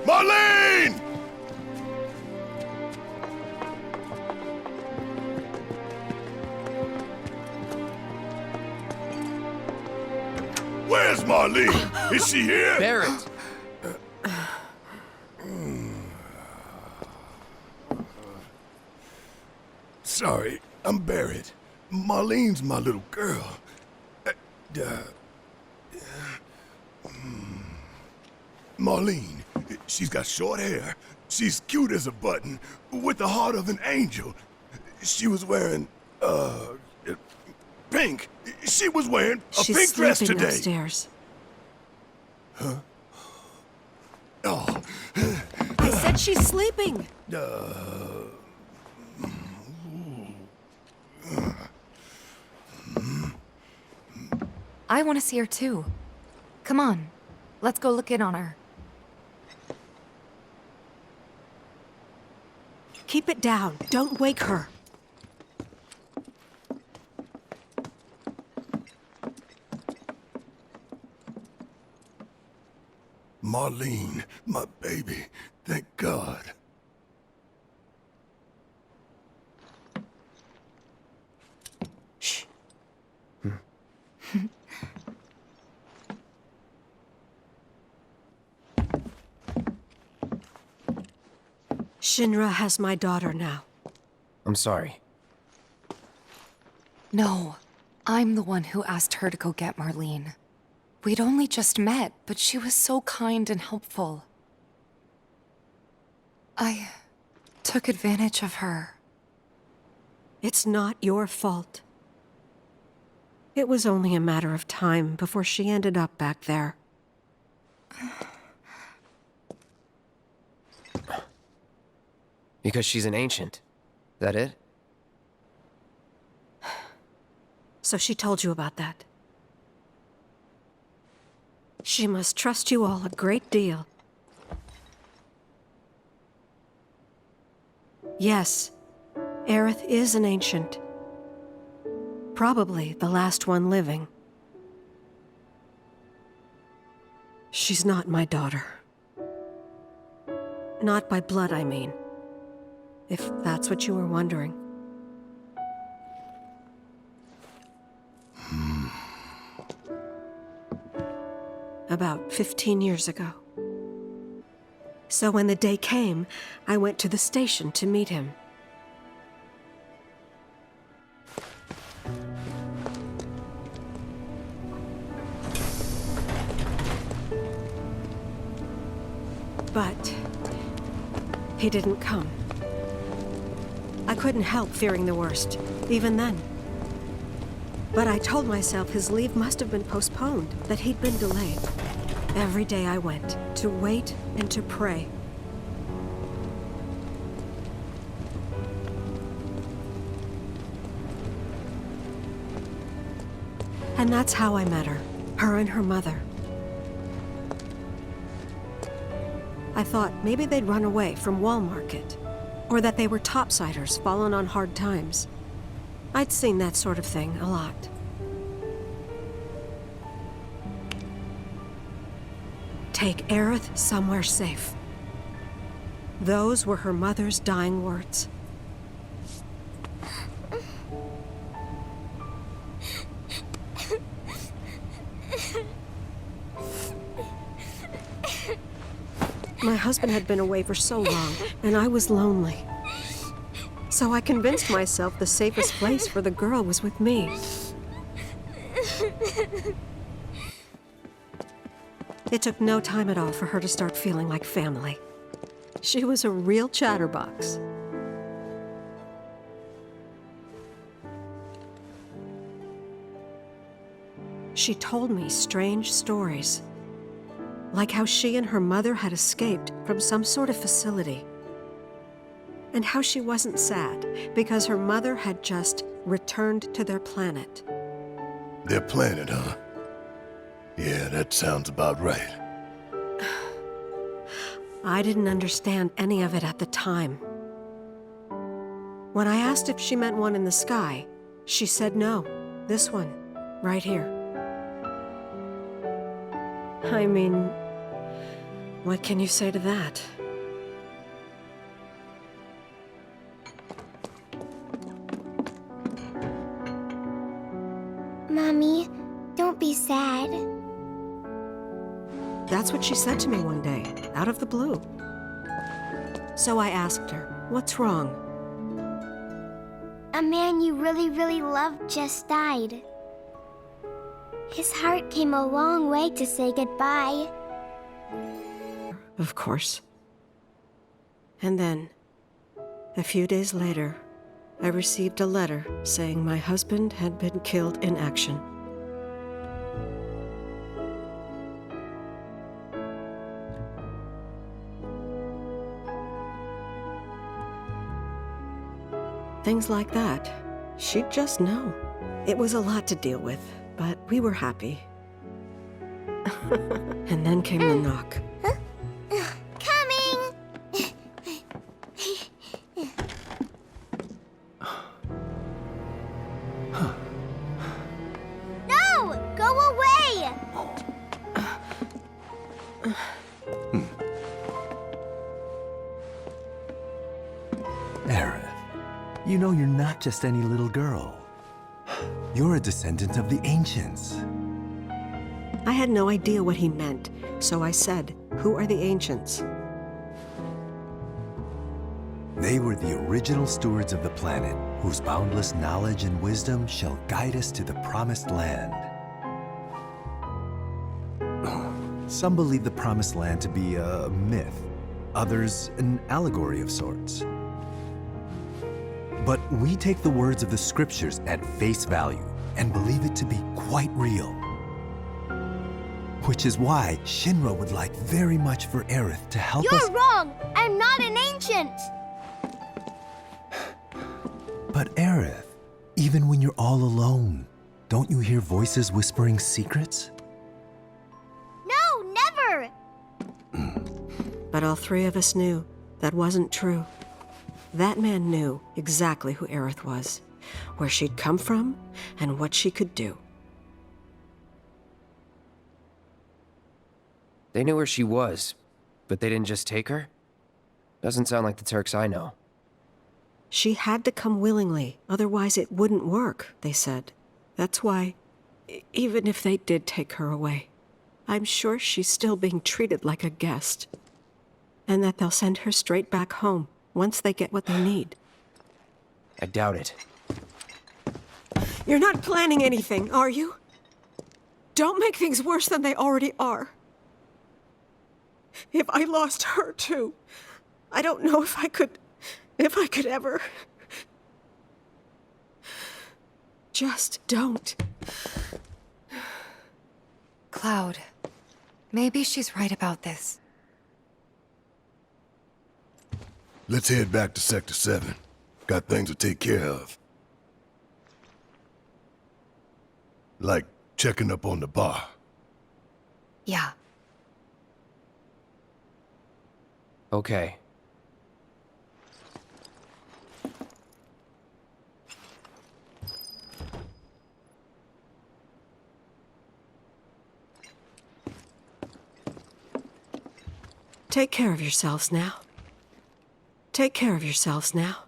Marlene! Where's Marlene? Is she here? Barrett! Sorry, I'm Barrett. Marlene's my little girl. Marlene, she's got short hair. She's cute as a button, with the heart of an angel. She was wearing, pink. She was wearing a pink dress She's sleeping today. upstairs. Oh, I said she's sleeping. I want to see her too. Come on, let's go look in on her. Keep it down. Don't wake her. Marlene, my baby. Thank God. Shh. Shinra has my daughter now. I'm sorry. No, I'm the one who asked her to go get Marlene. We'd only just met, but she was so kind and helpful. I took advantage of her. It's not your fault. It was only a matter of time before she ended up back there. Because she's an ancient. That it? So she told you about that. She must trust you all a great deal. Yes, Aerith is an ancient. Probably the last one living. She's not my daughter. Not by blood, I mean. If that's what you were wondering. About 15 years ago. So when the day came, I went to the station to meet him. But he didn't come. I couldn't help fearing the worst, even then. But I told myself his leave must have been postponed, that he'd been delayed. Every day I went, to wait and to pray. And that's how I met her and her mother. I thought maybe they'd run away from Wall Market, or that they were topsiders fallen on hard times. I'd seen that sort of thing a lot. Take Aerith somewhere safe. Those were her mother's dying words. My husband had been away for so long, and I was lonely. So I convinced myself the safest place for the girl was with me. It took no time at all for her to start feeling like family. She was a real chatterbox. She told me strange stories, like how she and her mother had escaped from some sort of facility, and how she wasn't sad because her mother had just returned to their planet. Their planet, huh? Yeah, that sounds about right. I didn't understand any of it at the time. When I asked if she meant one in the sky, she said no, this one, right here. I mean, What can you say to that? Mommy, don't be sad. That's what she said to me one day, out of the blue. So I asked her, what's wrong? A man you really, really loved just died. His heart came a long way to say goodbye. Of course. And then, a few days later, I received a letter saying my husband had been killed in action. Things like that. She'd just know. It was a lot to deal with, but we were happy. And then came the knock. Coming! No! Go away! Aerith, you know you're not just any little girl. You're a descendant of the Ancients. I had no idea what he meant, so I said, "Who are the Ancients?" They were the original stewards of the planet, whose boundless knowledge and wisdom shall guide us to the Promised Land. Some believe the Promised Land to be a myth, others an allegory of sorts. But we take the words of the scriptures at face value and believe it to be quite real. Which is why Shinra would like very much for Aerith to help us. You're wrong! I'm not an ancient! But Aerith, even when you're all alone, don't you hear voices whispering secrets? No, never! But all three of us knew that wasn't true. That man knew exactly who Aerith was, where she'd come from, and what she could do. They knew where she was, but they didn't just take her? Doesn't sound like the Turks I know. She had to come willingly, otherwise it wouldn't work, they said. That's why, even if they did take her away, I'm sure she's still being treated like a guest. And that they'll send her straight back home once they get what they need. I doubt it. You're not planning anything, are you? Don't make things worse than they already are. If I lost her too, I don't know if I could ever. Just don't. Cloud, maybe she's right about this. Let's head back to Sector 7. Got things to take care of. Like checking up on the bar. Yeah. Okay. Take care of yourselves now. Take care of yourselves now.